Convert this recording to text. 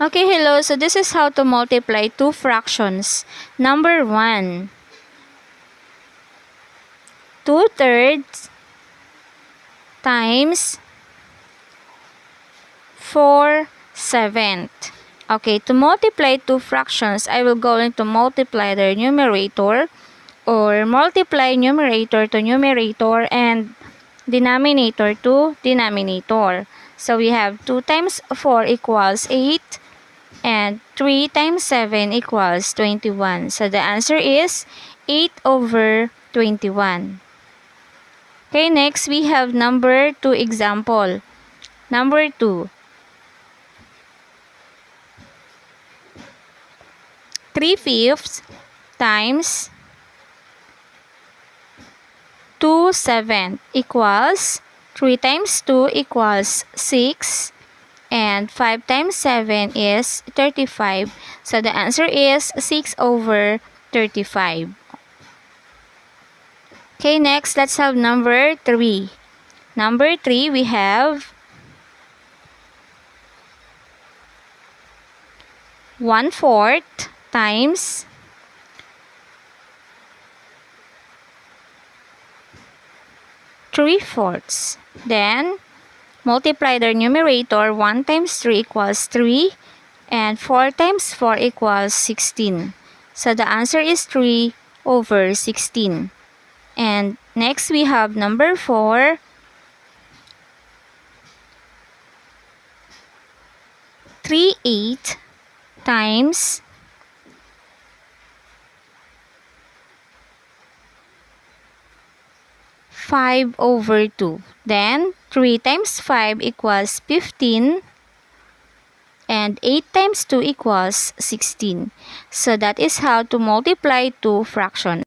Okay, hello. So this is how to multiply two fractions. Number 1, 2/3 times 4/7. Okay, to multiply two fractions, I will going to multiply their numerator or multiply numerator to numerator and denominator to denominator. So we have 2 times 4 equals 8. And 3 times 7 equals 21. So the answer is 8/21. Okay, next we have number 2 example. Number 2. 3/5 times 2/7 equals 3 times 2 equals 6. And 5 times 7 is 35. So the answer is 6/35. Okay, next let's have number 3. Number 3 we have 1/4 times 3/4. Then multiply their numerator. 1 times 3 equals 3 and 4 times 4 equals 16. So the answer is 3/16. And next we have number 4. 3/8 times 5/2. Then 3 times 5 equals 15. And 8 times 2 equals 16. So that is how to multiply two fractions.